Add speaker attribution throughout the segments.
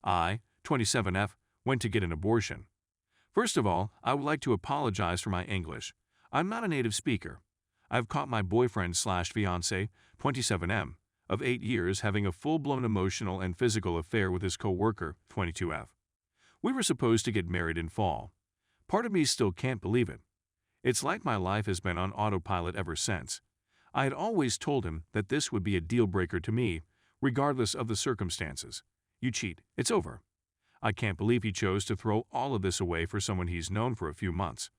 Speaker 1: I, 27F, went to get an abortion. First of all, I would like to apologize for my English. I'm not a native speaker. I've caught my boyfriend/fiancé, 27M, of 8 years having a full-blown emotional and physical affair with his co-worker, 22F. We were supposed to get married in fall. Part of me still can't believe it. It's like my life has been on autopilot ever since. I had always told him that this would be a deal-breaker to me, regardless of the circumstances. You cheat, it's over. I can't believe he chose to throw all of this away for someone he's known for a few months.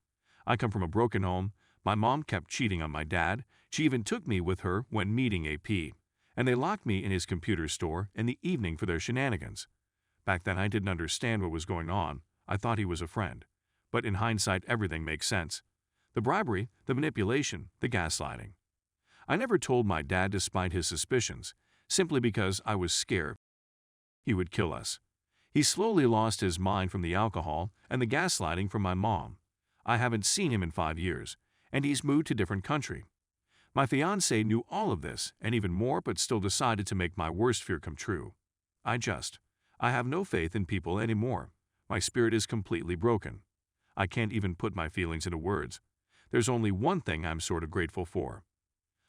Speaker 1: I come from a broken home. My mom kept cheating on my dad. She even took me with her when meeting AP, and they locked me in his computer store in the evening for their shenanigans. Back then I didn't understand what was going on. I thought he was a friend. But in hindsight, everything makes sense. The bribery, the manipulation, the gaslighting. I never told my dad despite his suspicions, simply because I was scared he would kill us. He slowly lost his mind from the alcohol and the gaslighting from my mom. I haven't seen him in 5 years, and he's moved to a different country. My fiancé knew all of this and even more, but still decided to make my worst fear come true. I have no faith in people anymore. My spirit is completely broken. I can't even put my feelings into words. There's only one thing I'm sort of grateful for.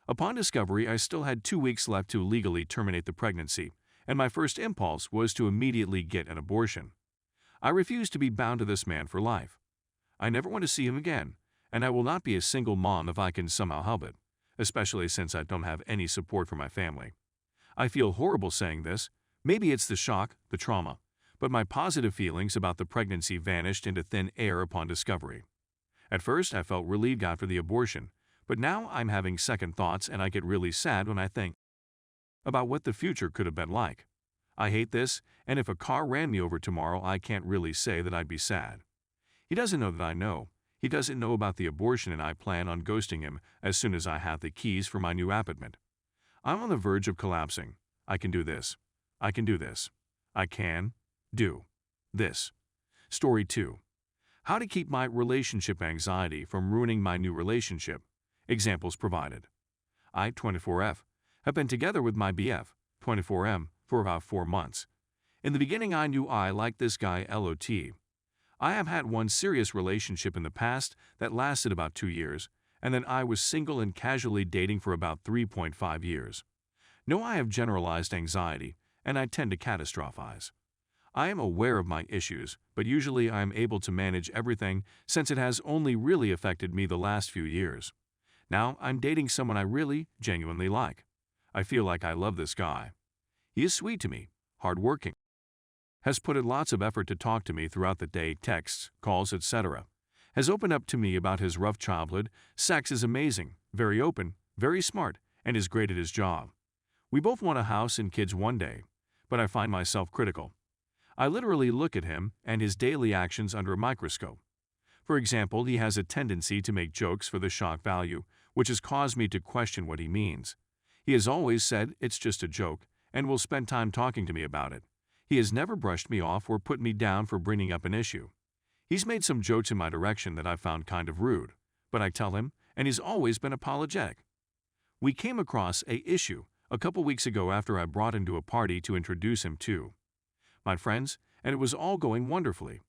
Speaker 1: Upon discovery, I still had 2 weeks left to legally terminate the pregnancy, and my first impulse was to immediately get an abortion. I refuse to be bound to this man for life. I never want to see him again, and I will not be a single mom if I can somehow help it, especially since I don't have any support from my family. I feel horrible saying this. Maybe it's the shock, the trauma, but my positive feelings about the pregnancy vanished into thin air upon discovery. At first, I felt relieved after the abortion, but now I'm having second thoughts and I get really sad when I think about what the future could have been like. I hate this, and if a car ran me over tomorrow, I can't really say that I'd be sad. He doesn't know that I know. He doesn't know about the abortion, and I plan on ghosting him as soon as I have the keys for my new apartment. I'm on the verge of collapsing. I can do this. I can do this. I can do this. Story 2. How to keep my relationship anxiety from ruining my new relationship. Examples provided. I, 24F, have been together with my BF, 24M, for about 4 months. In the beginning, I knew I liked this guy LOT. I have had one serious relationship in the past that lasted about 2 years, and then I was single and casually dating for about 3.5 years. No, I have generalized anxiety, and I tend to catastrophize. I am aware of my issues, but usually I am able to manage everything since it has only really affected me the last few years. Now I'm dating someone I really, genuinely like. I feel like I love this guy. He is sweet to me, hardworking, has put in lots of effort to talk to me throughout the day, texts, calls, etc. Has opened up to me about his rough childhood. Sex is amazing, very open, very smart, and is great at his job. We both want a house and kids one day, but I find myself critical. I literally look at him and his daily actions under a microscope. For example, he has a tendency to make jokes for the shock value, which has caused me to question what he means. He has always said it's just a joke and will spend time talking to me about it. He has never brushed me off or put me down for bringing up an issue. He's made some jokes in my direction that I found kind of rude, but I tell him, and he's always been apologetic. We came across an issue a couple weeks ago after I brought him to a party to introduce him to my friends, and it was all going wonderfully.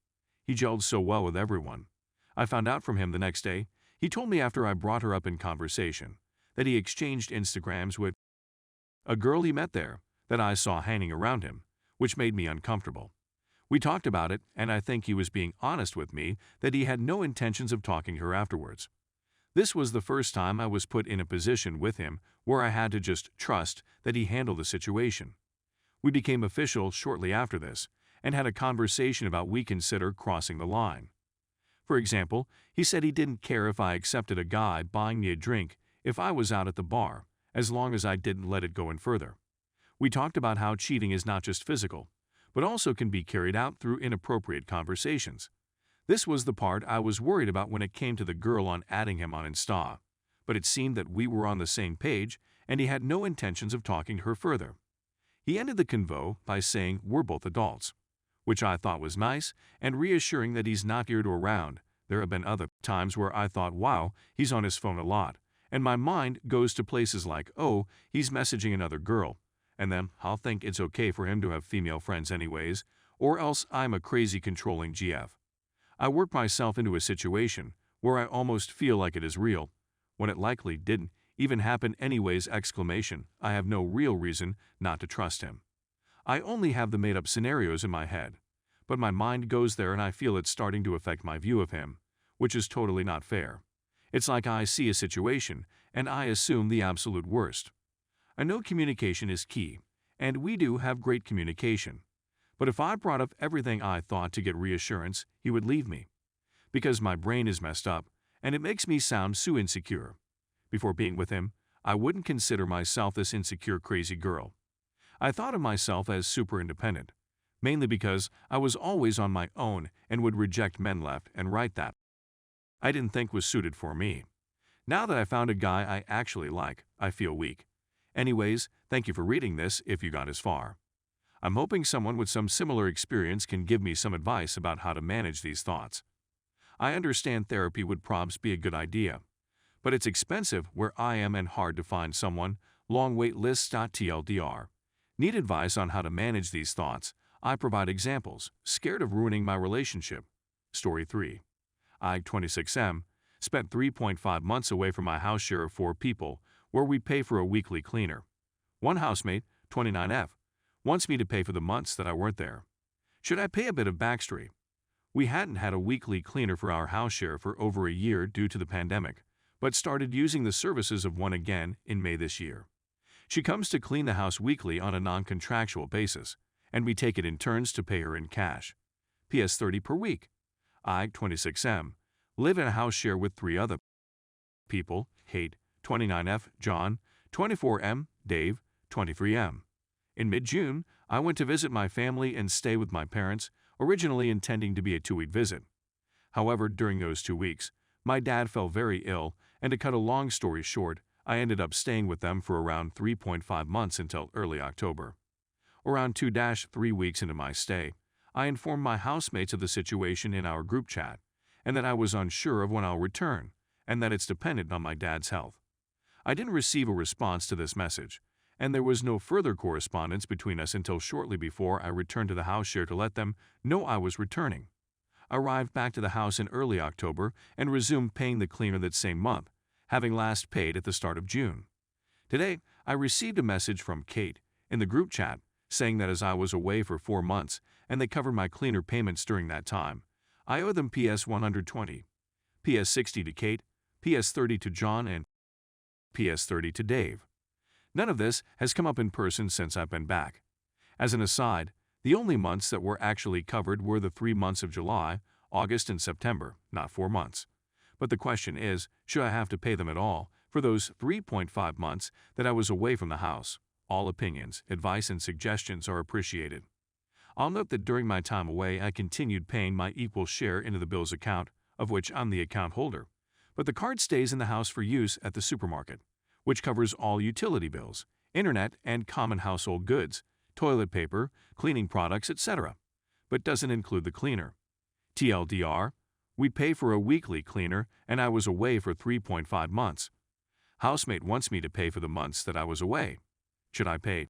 Speaker 1: He gelled so well with everyone. I found out from him the next day. He told me after I brought her up in conversation that he exchanged Instagrams with a girl he met there that I saw hanging around him, which made me uncomfortable. We talked about it, and I think he was being honest with me that he had no intentions of talking to her afterwards. This was the first time I was put in a position with him where I had to just trust that he handled the situation. We became official shortly after this and had a conversation about we consider crossing the line. For example, he said he didn't care if I accepted a guy buying me a drink if I was out at the bar, as long as I didn't let it go in further. We talked about how cheating is not just physical, but also can be carried out through inappropriate conversations. This was the part I was worried about when it came to the girl on adding him on Insta, but it seemed that we were on the same page and he had no intentions of talking to her further. He ended the convo by saying we're both adults, which I thought was nice and reassuring that he's not here to around. There have been other times where I thought, wow, he's on his phone a lot, and my mind goes to places like, oh, he's messaging another girl, and then I'll think it's okay for him to have female friends anyways, or else I'm a crazy controlling GF. I work myself into a situation where I almost feel like it is real, when it likely didn't even happen anyways! I have no real reason not to trust him. I only have the made-up scenarios in my head, but my mind goes there and I feel it's starting to affect my view of him, which is totally not fair. It's like I see a situation and I assume the absolute worst. I know communication is key, and we do have great communication. But if I brought up everything I thought to get reassurance, he would leave me. Because my brain is messed up, and it makes me sound so insecure. Before being with him, I wouldn't consider myself this insecure crazy girl. I thought of myself as super independent, mainly because I was always on my own and would reject men left and right that I didn't think was suited for me. Now that I found a guy I actually like, I feel weak. Anyways, thank you for reading this if you got as far. I'm hoping someone with some similar experience can give me some advice about how to manage these thoughts. I understand therapy would probs be a good idea, but it's expensive where I am and hard to find someone, long wait lists. TLDR. Need advice on how to manage these thoughts? I provide examples. Scared of ruining my relationship. Story 3. I, 26M, spent 3.5 months away from my house share of 4 people, where we pay for a weekly cleaner. One housemate, 29F, wants me to pay for the months that I weren't there. Should I pay a bit of backstory? We hadn't had a weekly cleaner for our house share for over a year due to the pandemic, but started using the services of one again in May this year. She comes to clean the house weekly on a non-contractual basis, and we take it in turns to pay her in cash. PS 30 per week. I, 26M, live in a house share with 3 other people, Kate, 29F, John, 24M, Dave, 23M. In mid-June, I went to visit my family and stay with my parents, originally intending to be a 2-week visit. However, during those 2 weeks, my dad fell very ill, and to cut a long story short, I ended up staying with them for around 3.5 months until early October. Around 2-3 weeks into my stay, I informed my housemates of the situation in our group chat, and that I was unsure of when I'll return, and that it's dependent on my dad's health. I didn't receive a response to this message, and there was no further correspondence between us until shortly before I returned to the house share to let them know I was returning. I arrived back to the house in early October and resumed paying the cleaner that same month, having last paid at the start of June. Today, I received a message from Kate in the group chat saying that as I was away for 4 months and they covered my cleaner payments during that time, I owe them PS 120, PS 60 to Kate, PS 30 to John, and PS 30 to Dave. None of this has come up in person since I've been back. As an aside, the only months that were actually covered were the 3 months of July, August, and September, not 4 months. But the question is, should I have to pay them at all for those 3.5 months that I was away from the house? All opinions, advice, and suggestions are appreciated. I'll note that during my time away, I continued paying my equal share into the bills account, of which I'm the account holder, but the card stays in the house for use at the supermarket, which covers all utility bills, internet, and common household goods, toilet paper, cleaning products, etc., but doesn't include the cleaner. TLDR, we pay for a weekly cleaner and I was away for 3.5 months. Housemate wants me to pay for the months that I was away. Should I pay?